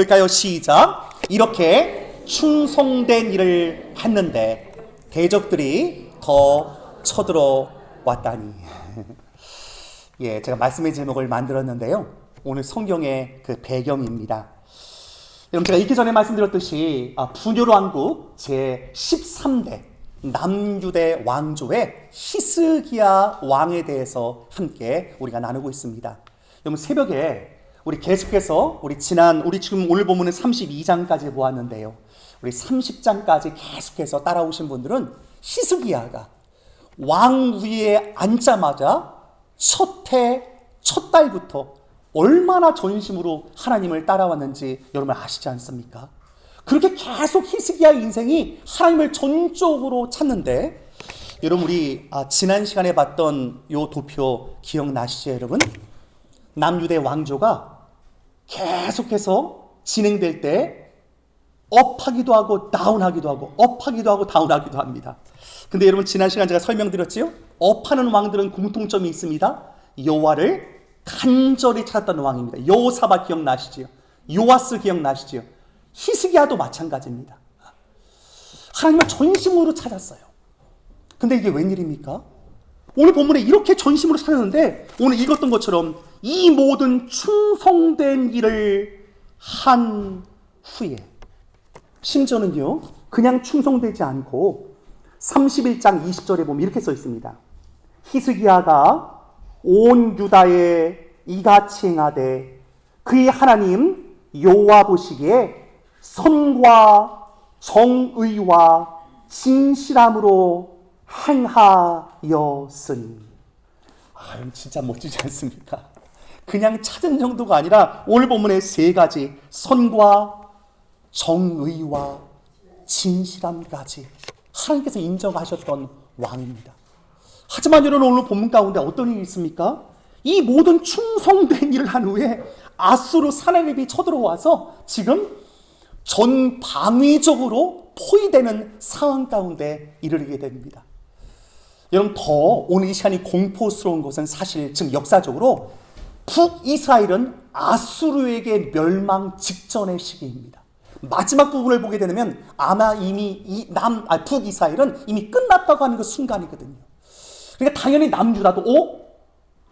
볼까요? 시작. 이렇게 충성된 일을 했는데 대적들이 더 쳐들어왔다니. 예, 제가 말씀의 제목을 만들었는데요. 오늘 성경의 그 배경입니다. 여러분, 제가 읽기 전에 말씀드렸듯이 분열 왕국 제13대 남유대 왕조의 히스기야 왕에 대해서 함께 우리가 나누고 있습니다. 여러분, 새벽에 우리 계속해서 우리 지금 오늘 본문은 32장까지 보았는데요. 우리 30장까지 계속해서 따라오신 분들은 히스기야가 왕 위에 앉자마자 첫 달부터 얼마나 전심으로 하나님을 따라왔는지 여러분 아시지 않습니까? 그렇게 계속 히스기야의 인생이 하나님을 전적으로 찾는데, 여러분 우리 지난 시간에 봤던 요 도표 기억나시죠 여러분? 남유대 왕조가 계속해서 진행될 때 업하기도 하고 다운하기도 하고 업하기도 하고 다운하기도 합니다. 근데 여러분 지난 시간 제가 설명드렸지요? 업하는 왕들은 공통점이 있습니다. 여호와를 간절히 찾았던 왕입니다. 여호사밧 기억나시지요? 요아스 기억나시지요? 히스기야도 마찬가지입니다. 하나님을 전심으로 찾았어요. 근데 이게 웬일입니까? 오늘 본문에 이렇게 전심으로 찾았는데 오늘 읽었던 것처럼 이 모든 충성된 일을 한 후에, 심지어는요 그냥 충성되지 않고 31장 20절에 보면 이렇게 써 있습니다. 히스기야가 온 유다에 이같이 행하되 그의 하나님 여호와 보시기에 선과 정의와 진실함으로 행하였으니. 진짜 멋지지 않습니까? 그냥 찾은 정도가 아니라 오늘 본문의 세 가지, 선과 정의와 진실함까지 하나님께서 인정하셨던 왕입니다. 하지만 여러분 오늘 본문 가운데 어떤 일이 있습니까? 이 모든 충성된 일을 한 후에 아수르 사내립이 쳐들어와서 지금 전방위적으로 포위되는 상황 가운데 이르게 됩니다. 여러분 더 오늘 이 시간이 공포스러운 것은 사실 지금 역사적으로 북이스라엘은 아수르에게 멸망 직전의 시기입니다. 마지막 부분을 보게 되면 아마 이미 북이스라엘은 이미 끝났다고 하는 그 순간이거든요. 그러니까 당연히 남유다도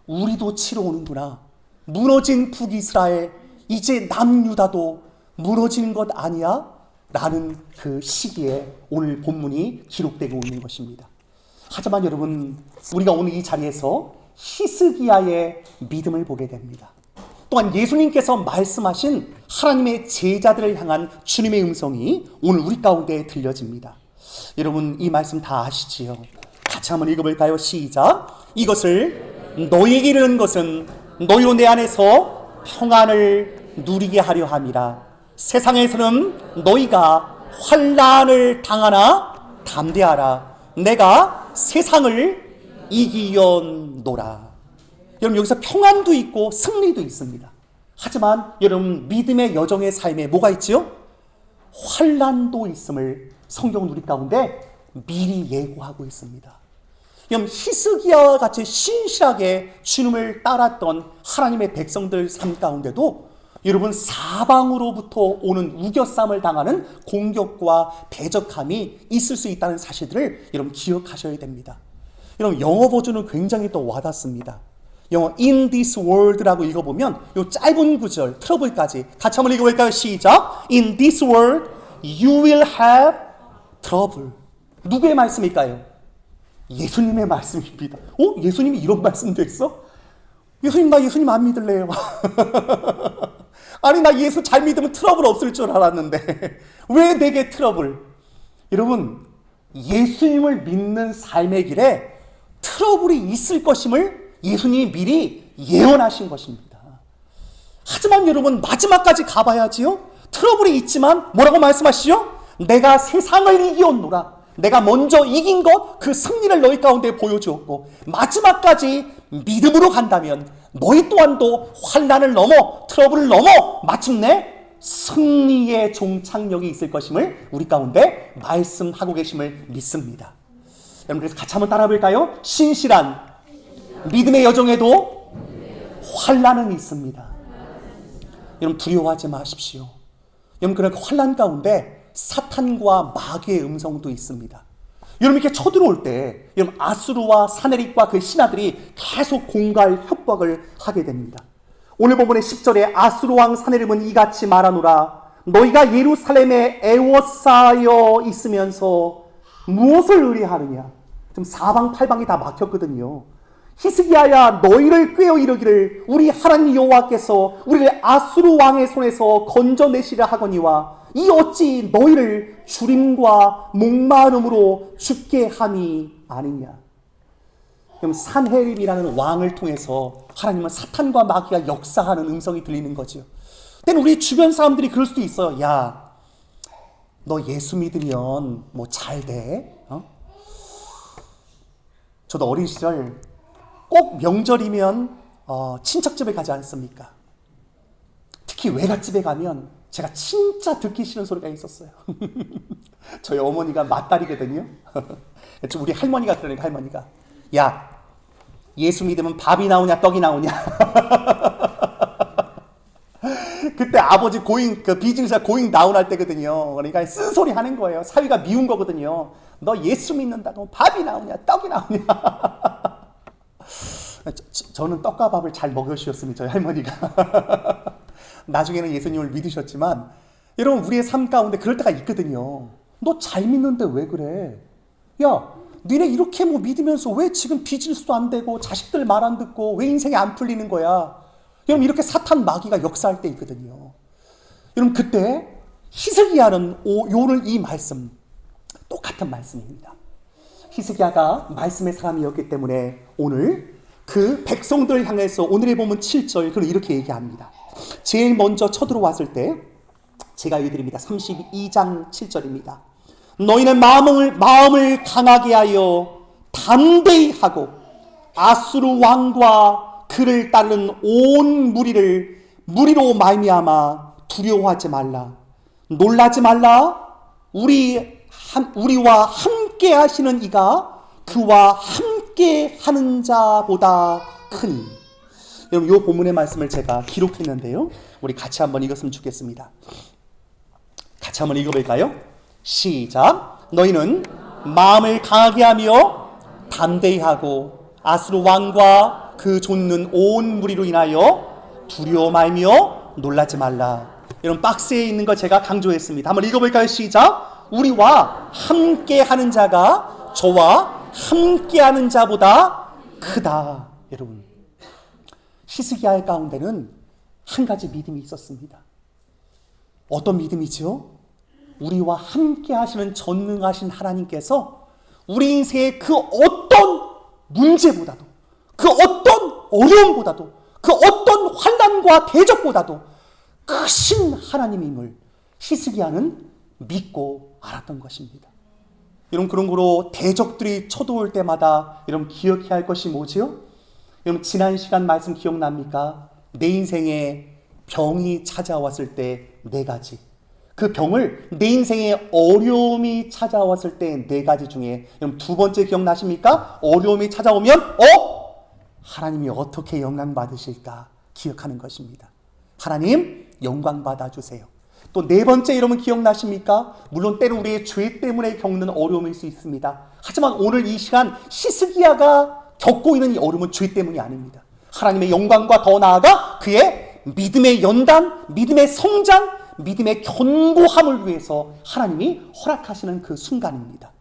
우리도 치러 오는구나. 무너진 북이스라엘, 이제 남유다도 무너지는 것 아니야? 라는 그 시기에 오늘 본문이 기록되고 있는 것입니다. 하지만 여러분 우리가 오늘 이 자리에서 히스기야의 믿음을 보게 됩니다. 또한 예수님께서 말씀하신 하나님의 제자들을 향한 주님의 음성이 오늘 우리 가운데 들려집니다. 여러분 이 말씀 다 아시지요? 같이 한번 읽어볼까요? 시작. 이것을 너희에게 이르는 것은 너희로 내 안에서 평안을 누리게 하려 함이라. 세상에서는 너희가 환난을 당하나 담대하라. 내가 세상을 이기었노라. 여러분 여기서 평안도 있고 승리도 있습니다. 하지만 여러분 믿음의 여정의 삶에 뭐가 있지요? 환난도 있음을 성경은 우리 가운데 미리 예고하고 있습니다. 여러분 히스기야와 같이 신실하게 주님을 따랐던 하나님의 백성들 삶 가운데도 여러분 사방으로부터 오는 우겨쌈을 당하는 공격과 대적함이 있을 수 있다는 사실들을 여러분 기억하셔야 됩니다. 여러분 영어 버전은 굉장히 또 와닿습니다. 영어 in this world라고 읽어보면 이 짧은 구절 트러블까지 같이 한번 읽어볼까요? 시작. In this world you will have trouble. 누구의 말씀일까요? 예수님의 말씀입니다. 예수님이 이런 말씀도 했어? 예수님 나 예수님 안 믿을래요. 아니 나 예수 잘 믿으면 트러블 없을 줄 알았는데 왜 내게 트러블? 여러분 예수님을 믿는 삶의 길에 트러블이 있을 것임을 예수님이 미리 예언하신 것입니다. 하지만 여러분 마지막까지 가봐야지요. 트러블이 있지만 뭐라고 말씀하시죠? 내가 세상을 이기었노라. 내가 먼저 이긴 것, 그 승리를 너희 가운데 보여주었고 마지막까지 믿음으로 간다면 너희 또한도 환난을 넘어 트러블을 넘어 마침내 승리의 종착역이 있을 것임을 우리 가운데 말씀하고 계심을 믿습니다. 여러분 그래서 같이 한번 따라 볼까요? 신실한 믿음의 여정에도 환난은 있습니다. 여러분 두려워하지 마십시오. 여러분 그런 환난 가운데 사탄과 마귀의 음성도 있습니다. 여러분 이렇게 쳐들어올 때 여러분 아수르와 사네립과 그 신하들이 계속 공갈 협박을 하게 됩니다. 오늘 본문의 10절에 아수르 왕 사네립은 이같이 말하노라. 너희가 예루살렘에 애워싸여 있으면서 무엇을 의뢰하느냐. 지금 사방팔방이 다 막혔거든요. 히스기야야 너희를 꾀어 이르기를 우리 하나님 여호와께서 우리를 아수르 왕의 손에서 건져내시려 하거니와 이 어찌 너희를 주림과 목마름으로 죽게 함이 아니냐. 그럼 산헤립이라는 왕을 통해서 하나님은 사탄과 마귀가 역사하는 음성이 들리는 거죠. 때는 우리 주변 사람들이 그럴 수도 있어요. 야, 너 예수 믿으면 뭐 잘 돼? 저도 어린 시절 꼭 명절이면 친척집에 가지 않습니까? 특히 외갓집에 가면 제가 진짜 듣기 싫은 소리가 있었어요. 저희 어머니가 맏딸이거든요. 우리 할머니가 그러니까 할머니가 야, 예수 믿으면 밥이 나오냐 떡이 나오냐. 그때 아버지 고잉 그 비즈니스 고잉 다운 할 때거든요. 그러니까 쓴소리 하는 거예요. 사위가 미운 거거든요. 너 예수 믿는다고 밥이 나오냐 떡이 나오냐. 저는 떡과 밥을 잘 먹여주셨습니다. 저희 할머니가. 나중에는 예수님을 믿으셨지만 여러분 우리의 삶 가운데 그럴 때가 있거든요. 너 잘 믿는데 왜 그래? 야, 니네 이렇게 뭐 믿으면서 왜 지금 비즈니스도 안 되고 자식들 말 안 듣고 왜 인생이 안 풀리는 거야? 여러분 이렇게 사탄 마귀가 역사할 때 있거든요. 여러분 그때 히스기야는 오늘 이 말씀 똑같은 말씀입니다. 히스기야가 말씀의 사람이었기 때문에 오늘 그 백성들을 향해서 오늘의 본문 7절 그는 이렇게 얘기합니다. 제일 먼저 쳐들어왔을 때 제가 읽어드립니다. 32장 7절입니다. 너희는 마음을 강하게 하여 담대히 하고 아수르 왕과 그를 따르는 온 무리로 말미암아 두려워하지 말라. 놀라지 말라. 우리와 함께 하시는 이가 그와 함께 하는 자보다 크니. 여러분 이 본문의 말씀을 제가 기록했는데요. 우리 같이 한번 읽었으면 좋겠습니다. 같이 한번 읽어볼까요? 시작. 너희는 마음을 강하게 하며 담대히 하고 아수르 왕과 그 좇는 온 무리로 인하여 두려워 말며 놀라지 말라. 여러분 박스에 있는 거 제가 강조했습니다. 한번 읽어볼까요? 시작. 우리와 함께 하는 자가 저와 함께 하는 자보다 크다. 여러분 히스기야의 가운데는 한 가지 믿음이 있었습니다. 어떤 믿음이죠? 우리와 함께 하시는 전능하신 하나님께서 우리 인생의 그 어떤 문제보다도 그 어떤 어려움보다도 그 어떤 환난과 대적보다도 크신 하나님임을 히스기야는 믿고 알았던 것입니다. 여러분 그런 거로 대적들이 쳐들어올 때마다 여러분 기억해야 할 것이 뭐죠? 여러분 지난 시간 말씀 기억납니까? 내 인생에 병이 찾아왔을 때 네 가지. 그 병을 내 인생에 어려움이 찾아왔을 때 네 가지 중에 여러분 두 번째 기억나십니까? 어려움이 찾아오면 하나님이 어떻게 영광 받으실까 기억하는 것입니다. 하나님 영광 받아주세요. 또 네 번째 여러분 기억나십니까? 물론 때로 우리의 죄 때문에 겪는 어려움일 수 있습니다. 하지만 오늘 이 시간 히스기야가 겪고 있는 이 어려움은 죄 때문이 아닙니다. 하나님의 영광과 더 나아가 그의 믿음의 연단, 믿음의 성장, 믿음의 견고함을 위해서 하나님이 허락하시는 그 순간입니다.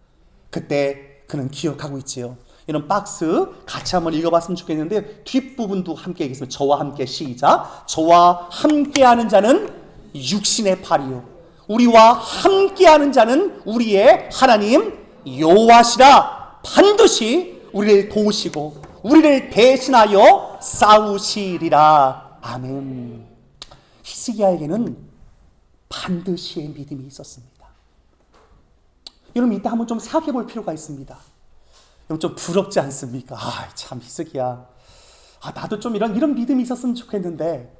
그때 그는 기억하고 있지요. 이런 박스 같이 한번 읽어봤으면 좋겠는데 뒷부분도 함께 읽겠습니다. 저와 함께 시작. 저와 함께하는 자는 육신의 팔이요 우리와 함께하는 자는 우리의 하나님 여호와시라. 반드시 우리를 도우시고 우리를 대신하여 싸우시리라. 아멘. 히스기야에게는 반드시의 믿음이 있었습니다. 여러분 이때 한번 좀 생각해 볼 필요가 있습니다. 여러분 좀 부럽지 않습니까? 참 히스기야. 나도 좀 이런 믿음이 있었으면 좋겠는데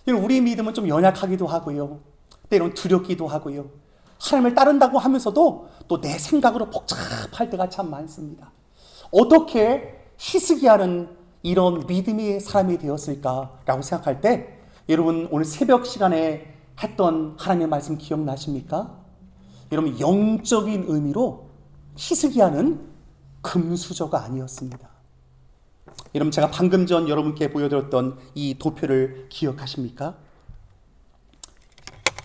여러분 우리의 믿음은 좀 연약하기도 하고요. 때로는 두렵기도 하고요. 하나님을 따른다고 하면서도 또 내 생각으로 복잡할 때가 참 많습니다. 어떻게 히스기야는 이런 믿음의 사람이 되었을까라고 생각할 때 여러분 오늘 새벽 시간에 했던 하나님의 말씀 기억나십니까? 여러분, 영적인 의미로 히스기야는 금수저가 아니었습니다. 여러분, 제가 방금 전 여러분께 보여드렸던 이 도표를 기억하십니까?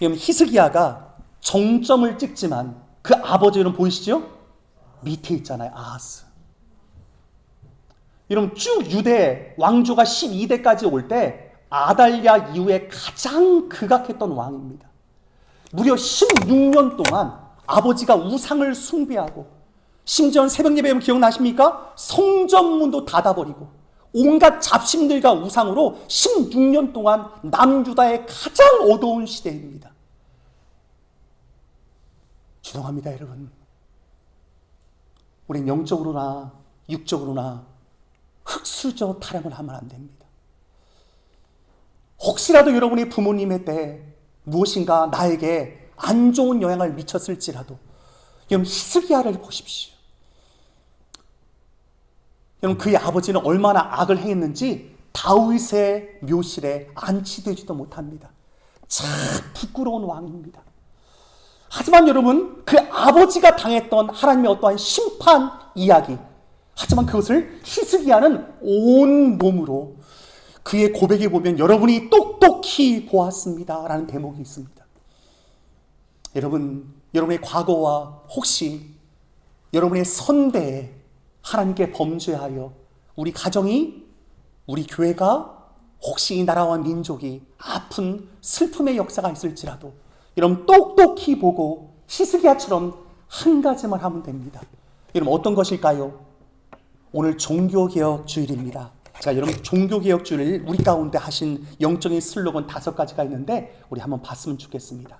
여러분, 히스기야가 정점을 찍지만 그 아버지 여러분 보이시죠? 밑에 있잖아요. 아하스. 여러분, 쭉 유대 왕조가 12대까지 올 때 아달랴 이후에 가장 극악했던 왕입니다. 무려 16년 동안 아버지가 우상을 숭배하고, 심지어 새벽 예배 기억나십니까? 성전문도 닫아버리고 온갖 잡신들과 우상으로 16년 동안 남유다의 가장 어두운 시대입니다. 죄송합니다, 여러분. 우린 영적으로나 육적으로나 흙수저 타령을 하면 안 됩니다. 혹시라도 여러분의 부모님의 때 무엇인가 나에게 안 좋은 영향을 미쳤을지라도 여러분, 히스기야를 보십시오. 여러분, 그의 아버지는 얼마나 악을 행했는지 다윗의 묘실에 안치되지도 못합니다. 참 부끄러운 왕입니다. 하지만 여러분, 그 아버지가 당했던 하나님의 어떠한 심판 이야기, 하지만 그것을 히스기야는 온 몸으로, 그의 고백에 보면 여러분이 똑똑히 보았습니다 라는 대목이 있습니다. 여러분, 여러분의 과거와 혹시 여러분의 선대에 하나님께 범죄하여 우리 가정이, 우리 교회가, 혹시 이 나라와 민족이 아픈 슬픔의 역사가 있을지라도 여러분 똑똑히 보고 히스기야처럼 한 가지만 하면 됩니다. 여러분, 어떤 것일까요? 오늘 종교개혁 주일입니다. 자, 여러분, 종교개혁 주일 우리 가운데 하신 영적인 슬로건 5가지가 있는데 우리 한번 봤으면 좋겠습니다.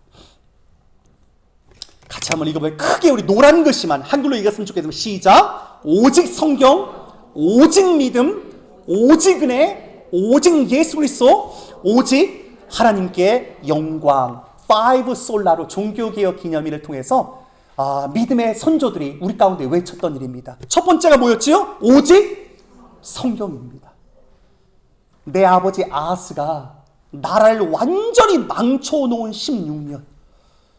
같이 한번 읽어봐요. 크게 우리 노란 글씨만 한글로 읽었으면 좋겠습니다. 시작! 오직 성경, 오직 믿음, 오직 은혜, 오직 예수 그리스도, 오직 하나님께 영광. 5 솔라로 종교개혁 기념일을 통해서 믿음의 선조들이 우리 가운데 외쳤던 일입니다. 첫 번째가 뭐였지요? 오직 성경입니다. 내 아버지 아하스가 나라를 완전히 망쳐놓은 16년.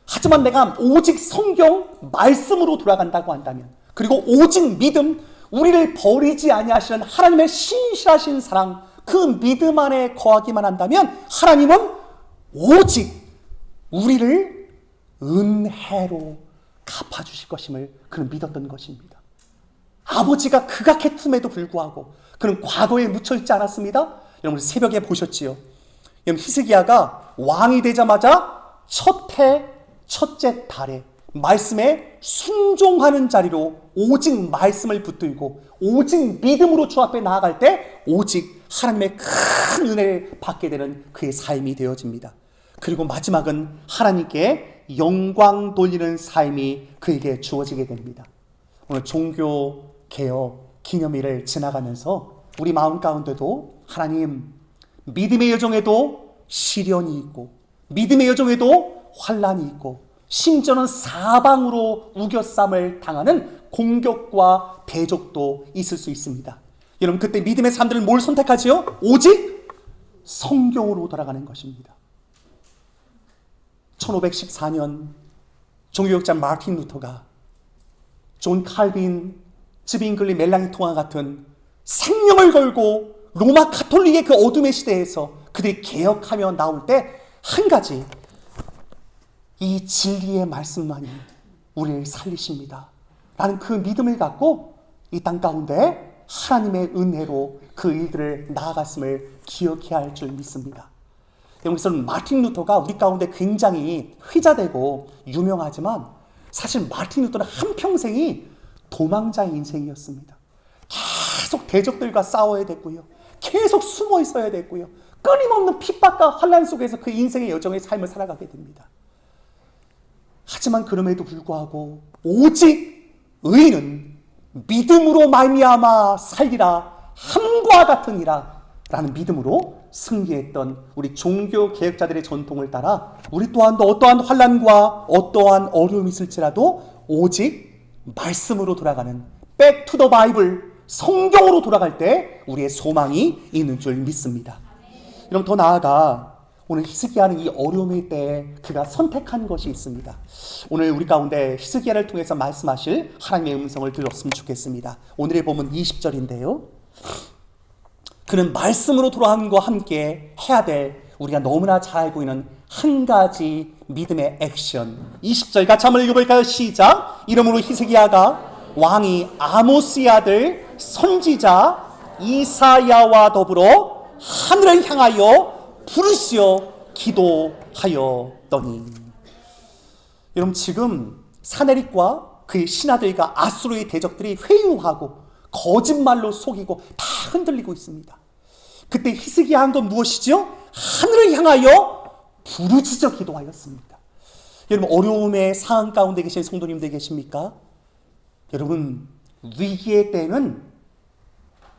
하지만 내가 오직 성경 말씀으로 돌아간다고 한다면, 그리고 오직 믿음, 우리를 버리지 아니하시는 하나님의 신실하신 사랑, 그 믿음 안에 거하기만 한다면 하나님은 오직 우리를 은혜로 갚아주실 것임을 그는 믿었던 것입니다. 아버지가 극악했음에도 불구하고 그는 과거에 묻혀있지 않았습니다. 여러분, 새벽에 보셨지요? 여러분, 히스기야가 왕이 되자마자 첫째 달에 말씀에 순종하는 자리로 오직 말씀을 붙들고 오직 믿음으로 주 앞에 나아갈 때 오직 하나님의 큰 은혜를 받게 되는 그의 삶이 되어집니다. 그리고 마지막은 하나님께 영광 돌리는 삶이 그에게 주어지게 됩니다. 오늘 종교개혁 기념일을 지나가면서 우리 마음 가운데도 하나님, 믿음의 여정에도 시련이 있고 믿음의 여정에도 환난이 있고 심지어는 사방으로 우겨쌈을 당하는 공격과 대적도 있을 수 있습니다. 여러분, 그때 믿음의 사람들은 뭘 선택하지요? 오직 성경으로 돌아가는 것입니다. 1514년 종교개혁자 마틴 루터가 존 칼빈, 즈빙글리, 멜랑이통과 같은 생명을 걸고 로마 가톨릭의 그 어둠의 시대에서 그들이 개혁하며 나올 때 한 가지, 이 진리의 말씀만이 우리를 살리십니다 라는 그 믿음을 갖고 이 땅 가운데 하나님의 은혜로 그 일들을 나아갔음을 기억해야 할 줄 믿습니다. 여기서는 마틴 루터가 우리 가운데 굉장히 회자되고 유명하지만 사실 마틴 루터는 한평생이 도망자의 인생이었습니다. 계속 대적들과 싸워야 됐고요. 계속 숨어 있어야 됐고요. 끊임없는 핍박과 환난 속에서 그 인생의 여정의 삶을 살아가게 됩니다. 하지만 그럼에도 불구하고 오직 의인은 믿음으로 말미암아 살리라, 함과 같으니라 라는 믿음으로 승리했던 우리 종교 개혁자들의 전통을 따라 우리 또한도 어떠한 환난과 어떠한 어려움이 있을지라도 오직 말씀으로 돌아가는 Back to the Bible, 성경으로 돌아갈 때 우리의 소망이 있는 줄 믿습니다. 여러분, 더 나아가 오늘 히스기야는 이 어려움의 때에 그가 선택한 것이 있습니다. 오늘 우리 가운데 히스기야를 통해서 말씀하실 하나님의 음성을 들었으면 좋겠습니다. 오늘의 본문 20절인데요. 그는 말씀으로 돌아옴과 함께 해야 될 우리가 너무나 잘 알고 있는 한 가지 믿음의 액션. 20절 같이 한번 읽어볼까요? 시작. 이러므로 히스기야가 왕이 아모스의 아들 선지자 이사야와 더불어 하늘을 향하여 부르시어 기도하였더니. 여러분, 지금 사네립과 그의 신하들과 아수르의 대적들이 회유하고 거짓말로 속이고 다 흔들리고 있습니다. 그때 히스기야 한 건 무엇이죠? 하늘을 향하여 부르짖어 기도하였습니다. 여러분, 어려움의 상황 가운데 계신 성도님들 계십니까? 여러분, 위기의 때는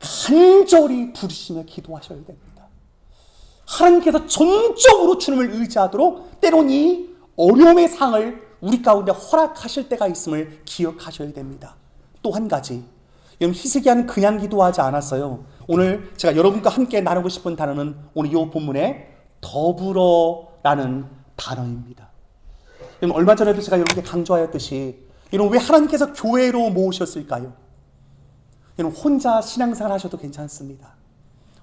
간절히 부르시며 기도하셔야 됩니다. 하나님께서 전적으로 주님을 의지하도록 때론 이 어려움의 상을 우리 가운데 허락하실 때가 있음을 기억하셔야 됩니다. 또 한 가지, 여러분, 히스기야는 그냥 기도하지 않았어요. 오늘 제가 여러분과 함께 나누고 싶은 단어는 오늘 이 본문에 더불어라는 단어입니다. 여러분, 얼마 전에도 제가 여러분께 강조하였듯이 여러분, 왜 하나님께서 교회로 모으셨을까요? 여러분, 혼자 신앙생활 하셔도 괜찮습니다.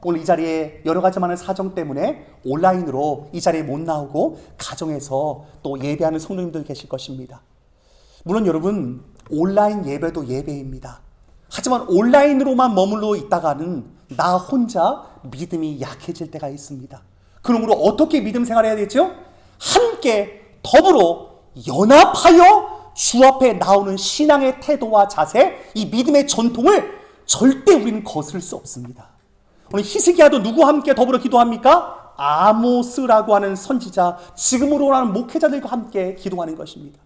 오늘 이 자리에 여러 가지 많은 사정 때문에 온라인으로 이 자리에 못 나오고 가정에서 또 예배하는 성도님들 계실 것입니다. 물론 여러분, 온라인 예배도 예배입니다. 하지만 온라인으로만 머물러 있다가는 나 혼자 믿음이 약해질 때가 있습니다. 그러므로 어떻게 믿음 생활해야 되죠? 함께 더불어 연합하여 주 앞에 나오는 신앙의 태도와 자세, 이 믿음의 전통을 절대 우리는 거스를 수 없습니다. 오늘 히스기야도 누구와 함께 더불어 기도합니까? 아모스라고 하는 선지자, 지금으로라는 목회자들과 함께 기도하는 것입니다.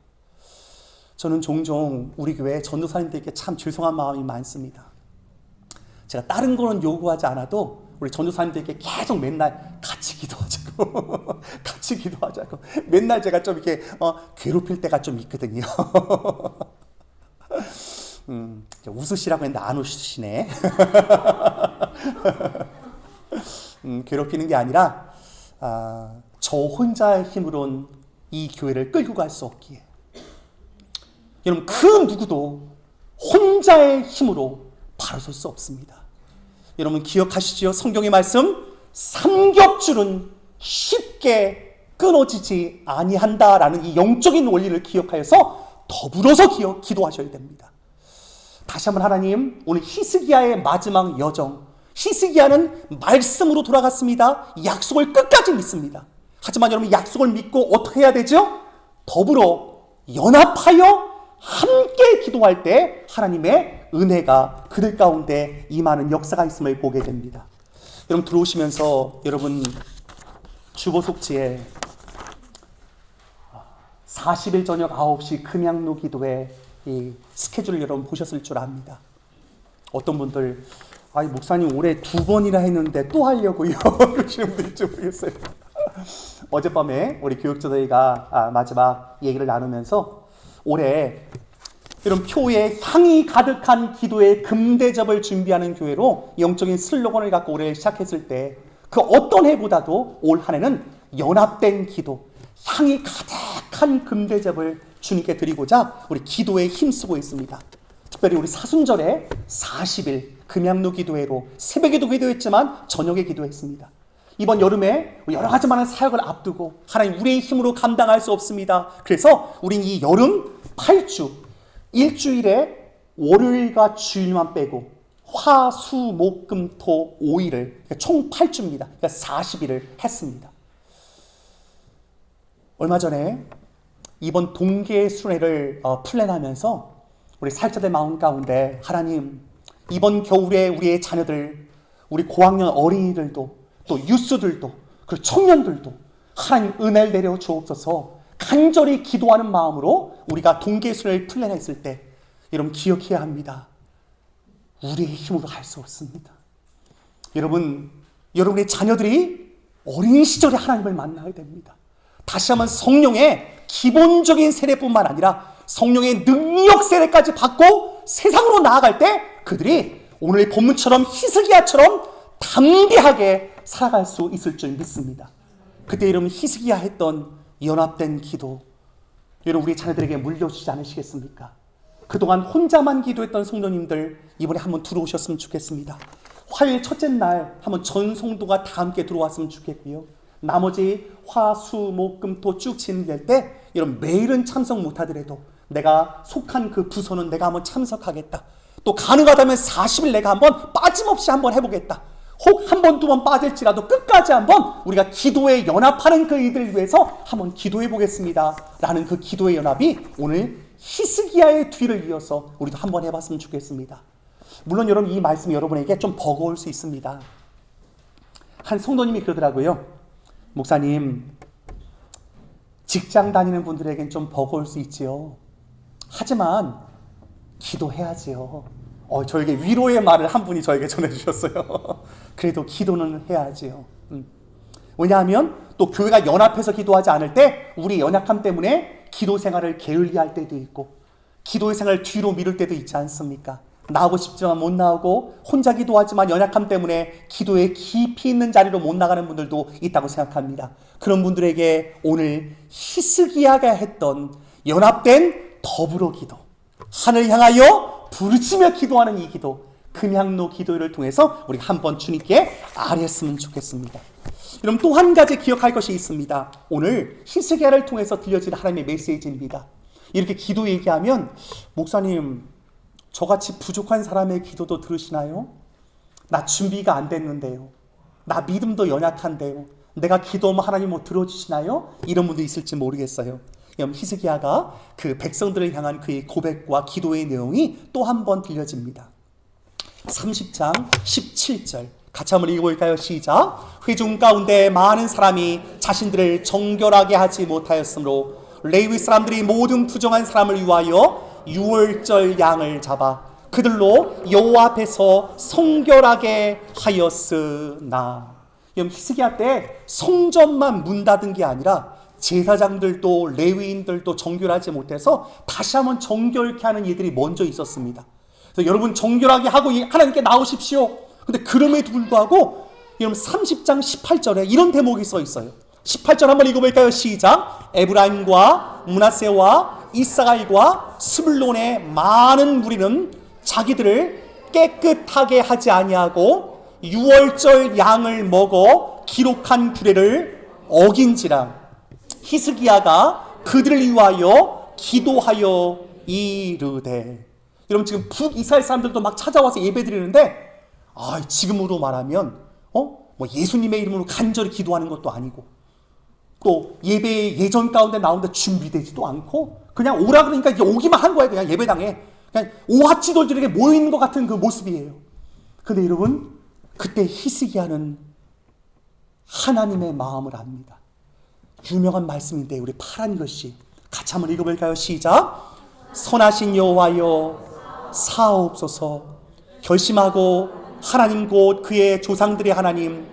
저는 종종 우리 교회 전도사님들께 참 죄송한 마음이 많습니다. 제가 다른 거는 요구하지 않아도 우리 전도사님들께 계속 맨날 같이 기도하자고 같이 기도하자고 맨날 제가 좀 이렇게 괴롭힐 때가 좀 있거든요. 웃으시라고 했는데 안 웃으시네. 괴롭히는 게 아니라 저 혼자의 힘으로는 이 교회를 끌고 갈 수 없기에, 여러분, 그 누구도 혼자의 힘으로 바로 설 수 없습니다. 여러분, 기억하시지요? 성경의 말씀, 삼겹줄은 쉽게 끊어지지 아니한다라는 이 영적인 원리를 기억하여서 더불어서 기도하셔야 됩니다. 다시 한번 하나님, 오늘 히스기야의 마지막 여정, 히스기야는 말씀으로 돌아갔습니다. 약속을 끝까지 믿습니다. 하지만 여러분, 약속을 믿고 어떻게 해야 되죠? 더불어 연합하여 함께 기도할 때 하나님의 은혜가 그들 가운데 임하는 역사가 있음을 보게 됩니다. 여러분, 들어오시면서 여러분 주보속지에 40일 저녁 9시 금양로 기도회 이 스케줄을 여러분 보셨을 줄 압니다. 어떤 분들, 목사님 올해 2번이나 했는데 또 하려고요 그러시는 분들일지 모르겠어요. 어젯밤에 우리 교육자들과 마지막 얘기를 나누면서 올해 이런 표에 향이 가득한 기도의 금대접을 준비하는 교회로 영적인 슬로건을 갖고 올해를 시작했을 때 그 어떤 해보다도 올 한 해는 연합된 기도, 향이 가득한 금대접을 주님께 드리고자 우리 기도에 힘쓰고 있습니다. 특별히 우리 사순절에 40일 금양로 기도회로 새벽에도 기도했지만 저녁에 기도했습니다. 이번 여름에 여러 가지 많은 사역을 앞두고 하나님, 우리의 힘으로 감당할 수 없습니다. 그래서 우린 이 여름 8주 일주일에 월요일과 주일만 빼고 화, 수, 목, 금, 토 5일을 총 8주입니다. 그러니까 40일을 했습니다. 얼마 전에 이번 동계 순회를 플랜하면서 우리 사역자들 마음 가운데 하나님, 이번 겨울에 우리의 자녀들, 우리 고학년 어린이들도 또 유스들도 그리고 청년들도 하나님 은혜를 내려 주옵소서 간절히 기도하는 마음으로 우리가 동계 순회를 플랜했을 때 여러분 기억해야 합니다. 우리의 힘으로 할 수 없습니다. 여러분, 여러분의 자녀들이 어린 시절에 하나님을 만나야 됩니다. 다시 한번 성령의 기본적인 세례뿐만 아니라 성령의 능력 세례까지 받고 세상으로 나아갈 때 그들이 오늘의 본문처럼 히스기야처럼 담대하게 살아갈 수 있을 줄 믿습니다. 그때 여러분 히스기야 했던 연합된 기도, 여러분 우리 자녀들에게 물려주지 않으시겠습니까? 그동안 혼자만 기도했던 성도님들 이번에 한번 들어오셨으면 좋겠습니다. 화요일 첫째 날 한번 전 성도가 다 함께 들어왔으면 좋겠고요. 나머지 화, 수, 목, 금, 토 쭉 진행될 때 여러분 매일은 참석 못하더라도 내가 속한 그 부서는 내가 한번 참석하겠다. 또 가능하다면 40일 내가 한번 빠짐없이 한번 해보겠다. 혹 한 번, 두 번 빠질지라도 끝까지 한번 우리가 기도에 연합하는 그 이들을 위해서 한번 기도해 보겠습니다. 라는 그 기도의 연합이 오늘 히스기야의 뒤를 이어서 우리도 한번 해봤으면 좋겠습니다. 물론 여러분 이 말씀이 여러분에게 좀 버거울 수 있습니다. 한 성도님이 그러더라고요. 목사님, 직장 다니는 분들에겐 좀 버거울 수 있지요. 하지만 기도해야지요. 저에게 위로의 말을 한 분이 저에게 전해주셨어요. 그래도 기도는 해야지요. 왜냐하면 또 교회가 연합해서 기도하지 않을 때 우리 연약함 때문에 기도 생활을 게을리할 때도 있고 기도의 생활을 뒤로 미룰 때도 있지 않습니까? 나오고 싶지만 못 나오고 혼자 기도하지만 연약함 때문에 기도에 깊이 있는 자리로 못 나가는 분들도 있다고 생각합니다. 그런 분들에게 오늘 히스기야가 했던 연합된 더불어 기도, 하늘 향하여 부르짖며 기도하는 이 기도, 금향로 기도를 통해서 우리 한번 주님께 아뢰었으면 좋겠습니다. 여러분 또 한 가지 기억할 것이 있습니다. 오늘 히스기야를 통해서 들려진 하나님의 메시지입니다. 이렇게 기도 얘기하면 목사님 저같이 부족한 사람의 기도도 들으시나요? 나 준비가 안 됐는데요. 나 믿음도 연약한데요. 내가 기도하면 하나님 뭐 들어주시나요? 이런 분도 있을지 모르겠어요. 히스기야가 그 백성들을 향한 그의 고백과 기도의 내용이 또 한 번 들려집니다. 30장 17절 같이 한번 읽어볼까요? 시작. 회중 가운데 많은 사람이 자신들을 정결하게 하지 못하였으므로 레위 사람들이 모든 부정한 사람을 위하여 유월절 양을 잡아 그들로 여호와 앞에서 성결하게 하였으나. 히스기야 때 성전만 문 닫은 게 아니라 제사장들도 레위인들도 정결하지 못해서 다시 한번 정결케 하는 이들이 먼저 있었습니다. 그래서 여러분 정결하게 하고 하나님께 나오십시오. 근데 그럼에도 불구하고 여러분 30장 18절에 이런 대목이 써 있어요. 18절 한번 읽어볼까요? 시작. 에브라임과 므낫세와 이스라엘과 스불론의 많은 무리는 자기들을 깨끗하게 하지 아니하고 유월절 양을 먹어 기록한 규례를 어긴지라. 히스기야가 그들을 위하여 기도하여 이르되. 여러분 지금 북이스라엘 사람들도 막 찾아와서 예배드리는데 지금으로 말하면 뭐 예수님의 이름으로 간절히 기도하는 것도 아니고 또 예배 예전 가운데 나오는데 준비되지도 않고 그냥 오라 그러니까 이제 오기만 한 거예요. 그냥 예배당에 그냥 오합지돌들에게 모여있는 것 같은 그 모습이에요. 근데 여러분 그때 히스기야는 하나님의 마음을 압니다. 유명한 말씀인데 우리 파란 글씨 같이 한번 읽어볼까요? 시작. 선하신 여호와여 사옵소서. 결심하고 하나님 곧 그의 조상들의 하나님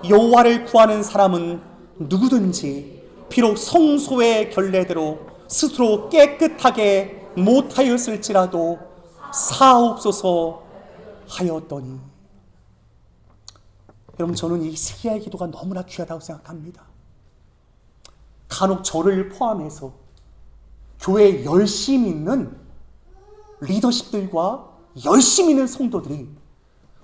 여호와를 구하는 사람은 누구든지 비록 성소의 결례대로 스스로 깨끗하게 못하였을지라도 사옵소서 하였더니. 여러분 저는 이 히스기야의 기도가 너무나 귀하다고 생각합니다. 간혹 저를 포함해서 교회에 열심히 있는 리더십들과 열심히 있는 성도들이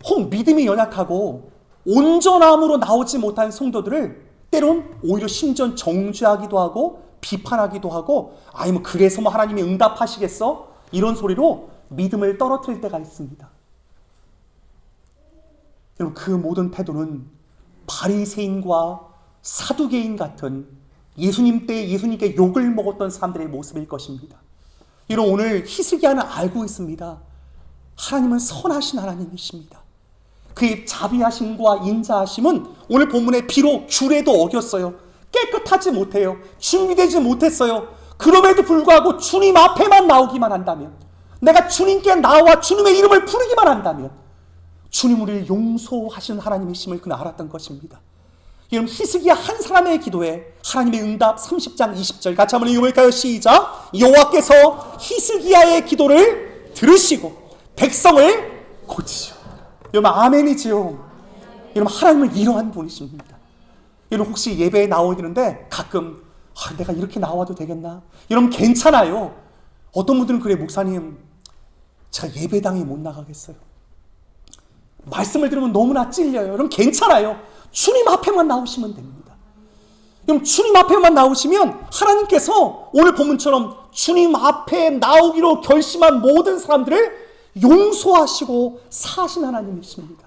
혹 믿음이 연약하고 온전함으로 나오지 못한 성도들을 때론 오히려 심지어 정죄하기도 하고 비판하기도 하고 뭐 그래서 뭐 하나님이 응답하시겠어? 이런 소리로 믿음을 떨어뜨릴 때가 있습니다. 여러분 그 모든 태도는 바리새인과 사두개인 같은 예수님 때 예수님께 욕을 먹었던 사람들의 모습일 것입니다. 여러분 오늘 히스기야는 알고 있습니다. 하나님은 선하신 하나님이십니다. 그의 자비하심과 인자하심은 오늘 본문에 비록 규례도 어겼어요. 깨끗하지 못해요. 준비되지 못했어요. 그럼에도 불구하고 주님 앞에만 나오기만 한다면, 내가 주님께 나와 주님의 이름을 부르기만 한다면 주님 우리를 용서하시는 하나님이심을 그는 알았던 것입니다. 여러분 히스기야 한 사람의 기도에 하나님의 응답 30장 20절 같이 한번 읽어볼까요? 시작. 여호와께서 히스기야의 기도를 들으시고 백성을 고치시오. 여러분 아멘이지요. 여러분 하나님은 이러한 분이십니다. 여러분 혹시 예배에 나오야 되는데 가끔 내가 이렇게 나와도 되겠나? 여러분 괜찮아요. 어떤 분들은 그래, 목사님 제가 예배당에 못 나가겠어요. 말씀을 들으면 너무나 찔려요. 여러분 괜찮아요. 주님 앞에만 나오시면 됩니다. 여러분 주님 앞에만 나오시면 하나님께서 오늘 본문처럼 주님 앞에 나오기로 결심한 모든 사람들을 용서하시고 사신 하나님이십니다.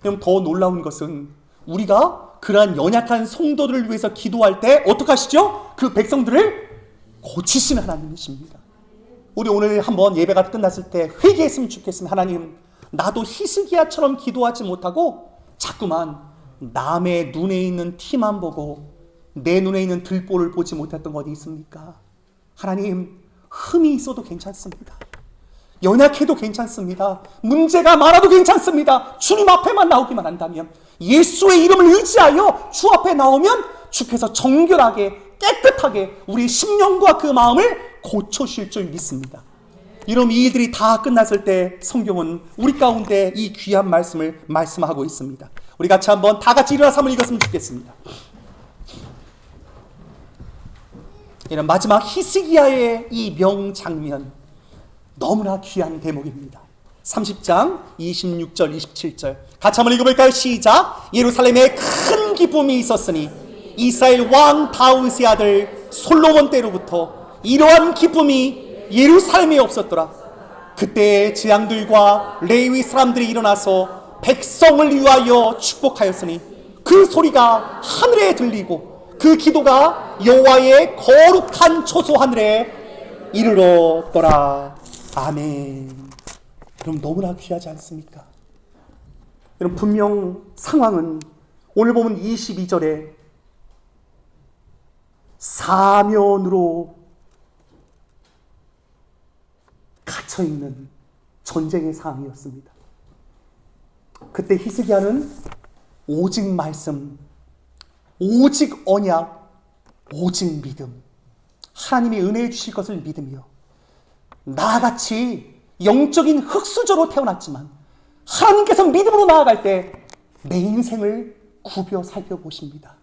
여러분 더 놀라운 것은 우리가 그러한 연약한 성도들을 위해서 기도할 때 어떻게 하시죠? 그 백성들을 고치시는 하나님이십니다. 우리 오늘 한번 예배가 끝났을 때 회개했으면 좋겠습니다. 하나님, 나도 히스기야처럼 기도하지 못하고 자꾸만 남의 눈에 있는 티만 보고 내 눈에 있는 들보를 보지 못했던 것 어디 있습니까? 하나님, 흠이 있어도 괜찮습니다. 연약해도 괜찮습니다. 문제가 많아도 괜찮습니다. 주님 앞에만 나오기만 한다면, 예수의 이름을 의지하여 주 앞에 나오면 주께서 정결하게 깨끗하게 우리 심령과 그 마음을 고쳐주실 줄 믿습니다. 이런 이 일들이 다 끝났을 때 성경은 우리 가운데 이 귀한 말씀을 말씀하고 있습니다. 우리 같이 한번 다 같이 일어나서 한번 읽었으면 좋겠습니다. 이런 마지막 히스기야의 이 명장면, 너무나 귀한 대목입니다. 30장 26절 27절 같이 한번 읽어볼까요? 시작. 예루살렘에 큰 기쁨이 있었으니 이스라엘 왕 다윗의 아들 솔로몬 때로부터 이러한 기쁨이 예루살렘에 없었더라. 그때 재앙들과 레위 사람들이 일어나서 백성을 위하여 축복하였으니 그 소리가 하늘에 들리고 그 기도가 여호와의 거룩한 초소 하늘에 이르렀더라. 아멘. 여러분 너무나 귀하지 않습니까? 여러분 분명 상황은 오늘 보면 22절에 사면으로 갇혀있는 전쟁의 상황이었습니다. 그때 히스기야는 오직 말씀, 오직 언약, 오직 믿음, 하나님이 은혜해 주실 것을 믿으며 나같이 영적인 흙수저로 태어났지만 하나님께서 믿음으로 나아갈 때 내 인생을 굽여 살펴보십니다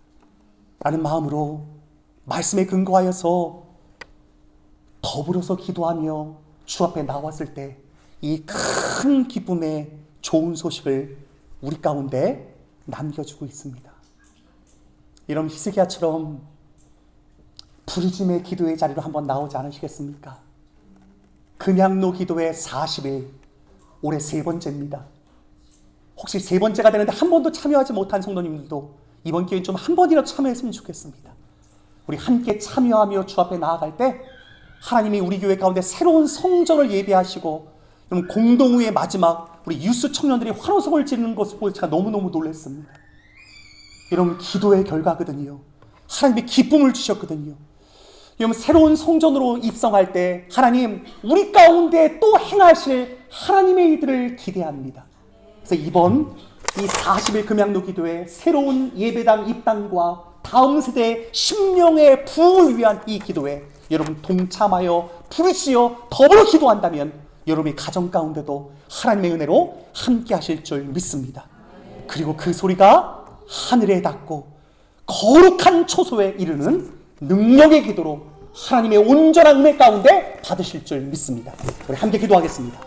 라는 마음으로 말씀에 근거하여서 더불어서 기도하며 주 앞에 나왔을 때 이 큰 기쁨의 좋은 소식을 우리 가운데 남겨주고 있습니다. 이런 히스기야처럼 부르짖음의 기도의 자리로 한번 나오지 않으시겠습니까? 금양로 기도의 40일, 올해 3번째입니다. 혹시 3번째가 되는데 한 번도 참여하지 못한 성도님들도 이번 기회에 좀 한 번이라도 참여했으면 좋겠습니다. 우리 함께 참여하며 주 앞에 나아갈 때 하나님이 우리 교회 가운데 새로운 성전을 예비하시고 공동회의 마지막 우리 유스 청년들이 환호성을 지르는 것을 보고 제가 너무너무 놀랐습니다. 이런 기도의 결과거든요. 하나님이 기쁨을 주셨거든요. 여러분 새로운 성전으로 입성할 때 하나님 우리 가운데 또 행하실 하나님의 일들을 기대합니다. 그래서 이번 이 40일 금양로 기도회 새로운 예배당 입당과 다음 세대의 심령의 부흥을 위한 이 기도에 여러분 동참하여 부르짖어 더불어 기도한다면 여러분의 가정 가운데도 하나님의 은혜로 함께 하실 줄 믿습니다. 그리고 그 소리가 하늘에 닿고 거룩한 초소에 이르는 능력의 기도로 하나님의 온전한 은혜 가운데 받으실 줄 믿습니다. 우리 함께 기도하겠습니다.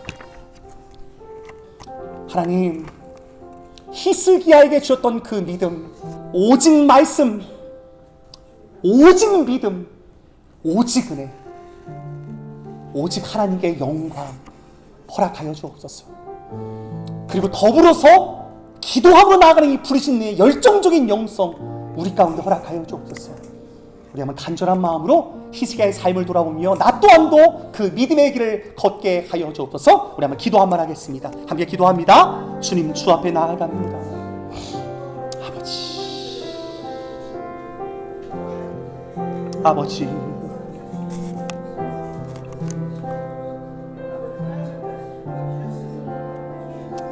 하나님, 히스기야에게 주셨던 그 믿음, 오직 말씀, 오직 믿음, 오직 은혜, 오직 하나님께 영광 허락하여 주옵소서. 그리고 더불어서 기도하고 나아가는 이 부르짖는 열정적인 영성 우리 가운데 허락하여 주옵소서. 우리 한번 간절한 마음으로 히스기야의 삶을 돌아보며 나 또한도 그 믿음의 길을 걷게 하여 주옵소서. 우리 한번 기도 한번 하겠습니다. 함께 기도합니다. 주님 주 앞에 나아갑니다. 아버지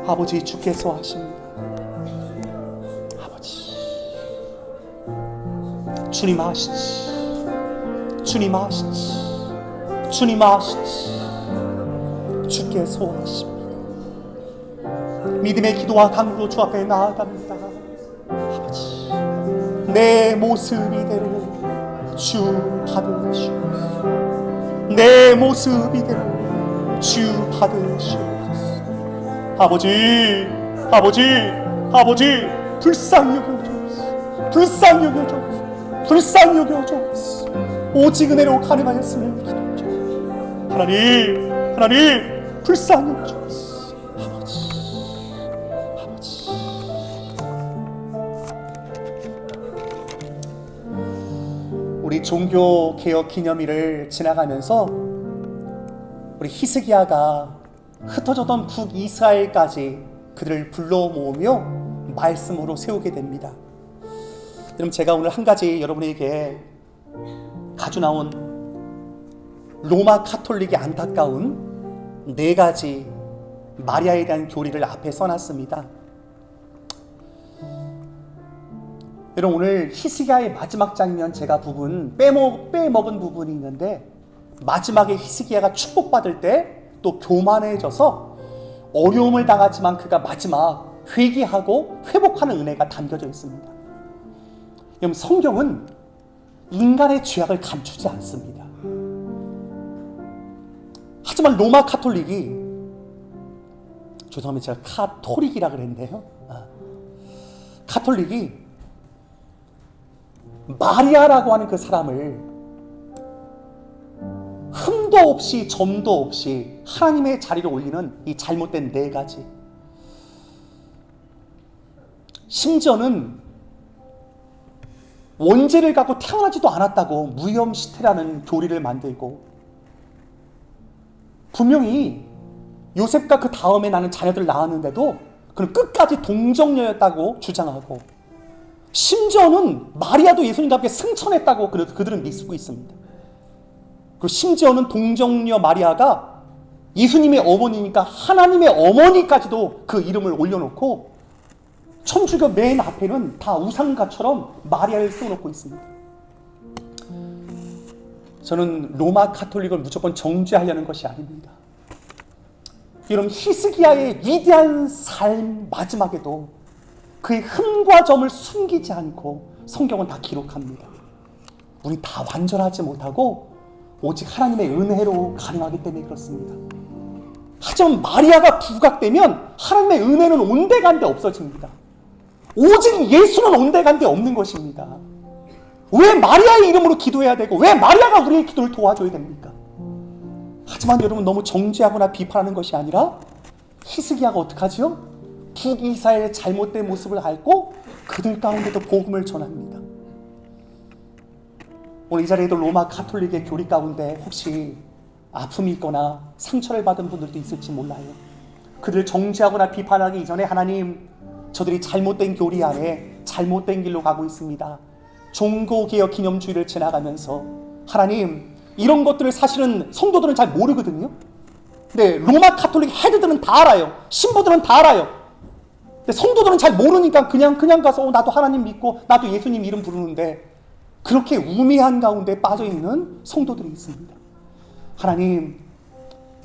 아버지 주께서 하십니다. 아버지 주님 아시지, 주님 아시지, 주님 아시지, 주께서 하십니다. 믿음의 기도와 강구로 주 앞에 나아갑니다. 아버지 내 모습 이대로 주 받으시옵소서. 내 모습 이대로 주 받으시옵소서. 아버지, 아버지, 아버지, 불쌍히 여겨주옵소서. 불쌍히 여겨주옵소서. 불쌍히 여겨주옵소서. 오직 은혜로 가능하였으면 기도합니다. 하나님, 하나님, 불쌍히 여겨주옵소서. 아버지, 아버지. 우리 종교 개혁 기념일을 지나가면서 우리 히스기야가 흩어졌던 북이스라엘까지 그들을 불러 모으며 말씀으로 세우게 됩니다. 그럼 제가 오늘 한 가지 여러분에게 가져 나온 로마 카톨릭의 안타까운 4가지 마리아에 대한 교리를 앞에 써놨습니다. 여러분, 오늘 히스기야의 마지막 장면 제가 빼먹은 부분이 있는데, 마지막에 히스기야가 축복받을 때 또 교만해져서 어려움을 당하지만 그가 마지막 회개하고 회복하는 은혜가 담겨져 있습니다. 여러분, 성경은 인간의 죄악을 감추지 않습니다. 하지만 로마 카톨릭이, 죄송합니다, 제가 카톨릭이라 그랬는데요, 카톨릭이 마리아라고 하는 그 사람을 흠도 없이 점도 없이 하나님의 자리를 올리는 이 잘못된 4가지, 심지어는 원죄를 갖고 태어나지도 않았다고 무염시태라는 교리를 만들고, 분명히 요셉과 그 다음에 나는 자녀들을 낳았는데도 그는 끝까지 동정녀였다고 주장하고, 심지어는 마리아도 예수님과 함께 승천했다고 그들은 믿고 있습니다. 그리고 심지어는 동정녀 마리아가 예수님의 어머니니까 하나님의 어머니까지도 그 이름을 올려놓고, 천주교 맨 앞에는 다 우상가처럼 마리아를 세워놓고 있습니다. 저는 로마 카톨릭을 무조건 정죄하려는 것이 아닙니다. 여러분, 히스기야의 위대한 삶 마지막에도 그의 흠과 점을 숨기지 않고 성경은 다 기록합니다. 우리 다 완전하지 못하고 오직 하나님의 은혜로 가능하기 때문에 그렇습니다. 하지만 마리아가 부각되면 하나님의 은혜는 온데간데 없어집니다. 오직 예수는 온데간데 없는 것입니다. 왜 마리아의 이름으로 기도해야 되고 왜 마리아가 우리의 기도를 도와줘야 됩니까? 하지만 여러분, 너무 정죄하거나 비판하는 것이 아니라 히스기야가 어떡하지요? 북이스라엘의 잘못된 모습을 알고 그들 가운데도 복음을 전합니다. 오늘 이 자리에도 로마 카톨릭의 교리 가운데 혹시 아픔이 있거나 상처를 받은 분들도 있을지 몰라요. 그들을 정죄하거나 비판하기 이전에, 하나님, 저들이 잘못된 교리 안에 잘못된 길로 가고 있습니다. 종교개혁 기념주의를 지나가면서 하나님, 이런 것들을 사실은 성도들은 잘 모르거든요. 근데 로마 카톨릭 헤드들은 다 알아요. 신부들은 다 알아요. 근데 성도들은 잘 모르니까 그냥 가서 나도 하나님 믿고 나도 예수님 이름 부르는데, 그렇게 우매한 가운데 빠져있는 성도들이 있습니다. 하나님,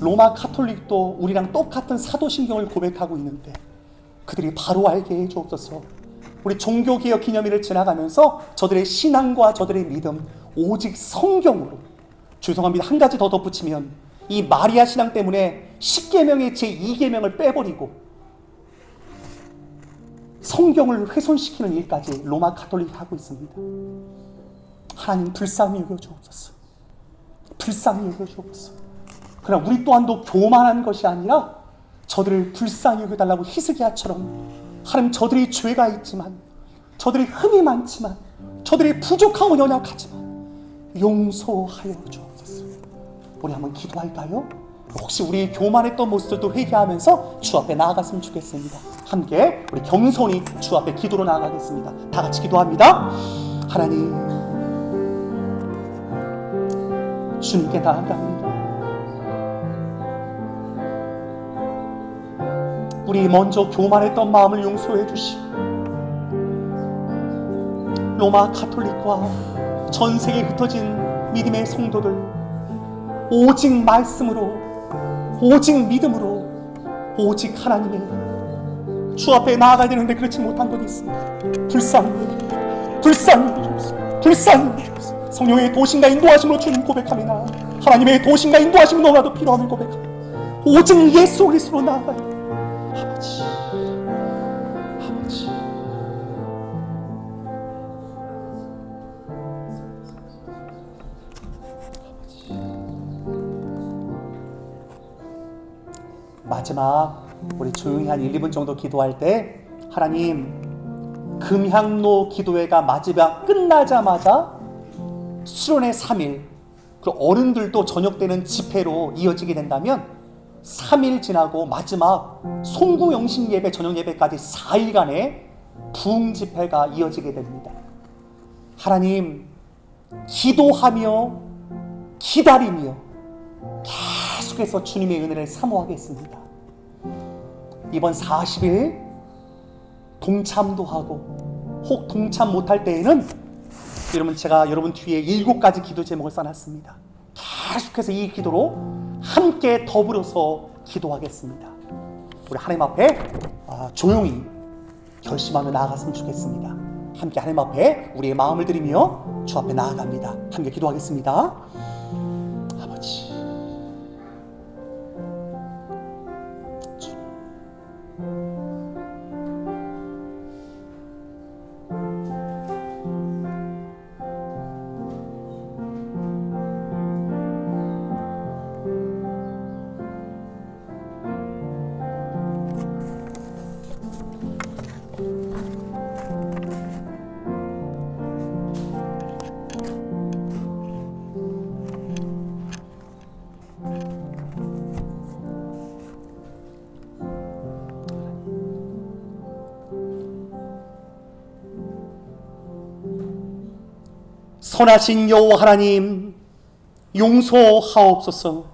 로마 카톨릭도 우리랑 똑같은 사도신경을 고백하고 있는데 그들이 바로 알게 해주옵소서. 우리 종교개혁 기념일을 지나가면서 저들의 신앙과 저들의 믿음 오직 성경으로, 죄송합니다, 한 가지 더 덧붙이면 이 마리아 신앙 때문에 10계명의 제2계명을 빼버리고 성경을 훼손시키는 일까지 로마 카톨릭이 하고 있습니다. 하나님, 불쌍히 여겨주옵소서. 불쌍히 여겨주옵소서. 그러나 우리 또한도 교만한 것이 아니라 저들을 불쌍히 여겨달라고 히스기야처럼, 하나님, 저들이 죄가 있지만, 저들이 흠이 많지만, 저들이 부족하고 연약하지만 용서하여 주옵소서. 우리 한번 기도할까요? 혹시 우리 교만했던 모습들도 회개하면서 주 앞에 나아갔으면 좋겠습니다. 함께 우리 겸손히 주 앞에 기도로 나아가겠습니다. 다 같이 기도합니다. 하나님, 주님께 나아갑니다. 우리 먼저 교만했던 마음을 용서해 주시고, 로마 카톨릭과 전 세계에 흩어진 믿음의 성도들 오직 말씀으로, 오직 믿음으로, 오직 하나님의 주 앞에 나아가야 되는데 그렇지 못한 것이 있습니다. 불쌍히 불쌍히 여기옵소서. 불쌍히 여기옵소서. 성령의 도심과 인도하심으로 주님 고백합니다. 하나님의 도심과 인도하심이 너무나도 필요함을 고백합니다. 오직 예수 그리스도로 나아가요. 아버지, 아버지. 마지막 우리 조용히 한 1, 2분 정도 기도할 때 하나님, 금향로 기도회가 마지막 끝나자마자 수련회 3일, 그리고 어른들도 저녁 때는 집회로 이어지게 된다면 3일 지나고 마지막 송구영신 예배, 저녁 예배까지 4일간의 부흥 집회가 이어지게 됩니다. 하나님, 기도하며 기다리며 계속해서 주님의 은혜를 사모하겠습니다. 이번 40일 동참도 하고, 혹 동참 못할 때에는 여러분, 제가 여러분 뒤에 7가지 기도 제목을 써놨습니다. 계속해서 이 기도로 함께 더불어서 기도하겠습니다. 우리 하나님 앞에 조용히 결심하며 나아갔으면 좋겠습니다. 함께 하나님 앞에 우리의 마음을 드리며 주 앞에 나아갑니다. 함께 기도하겠습니다. 아버지, 선하신 여호와 하나님, 용서하옵소서.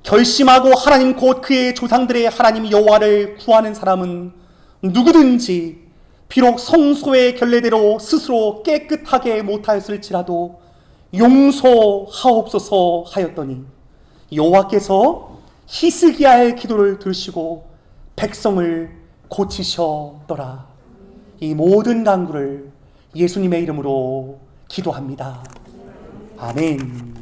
결심하고 하나님 곧 그의 조상들의 하나님 여호와를 구하는 사람은 누구든지 비록 성소의 결례대로 스스로 깨끗하게 못하였을지라도 용서하옵소서 하였더니 여호와께서 히스기야의 기도를 들으시고 백성을 고치셨더라. 이 모든 간구를 예수님의 이름으로 기도합니다. 아멘.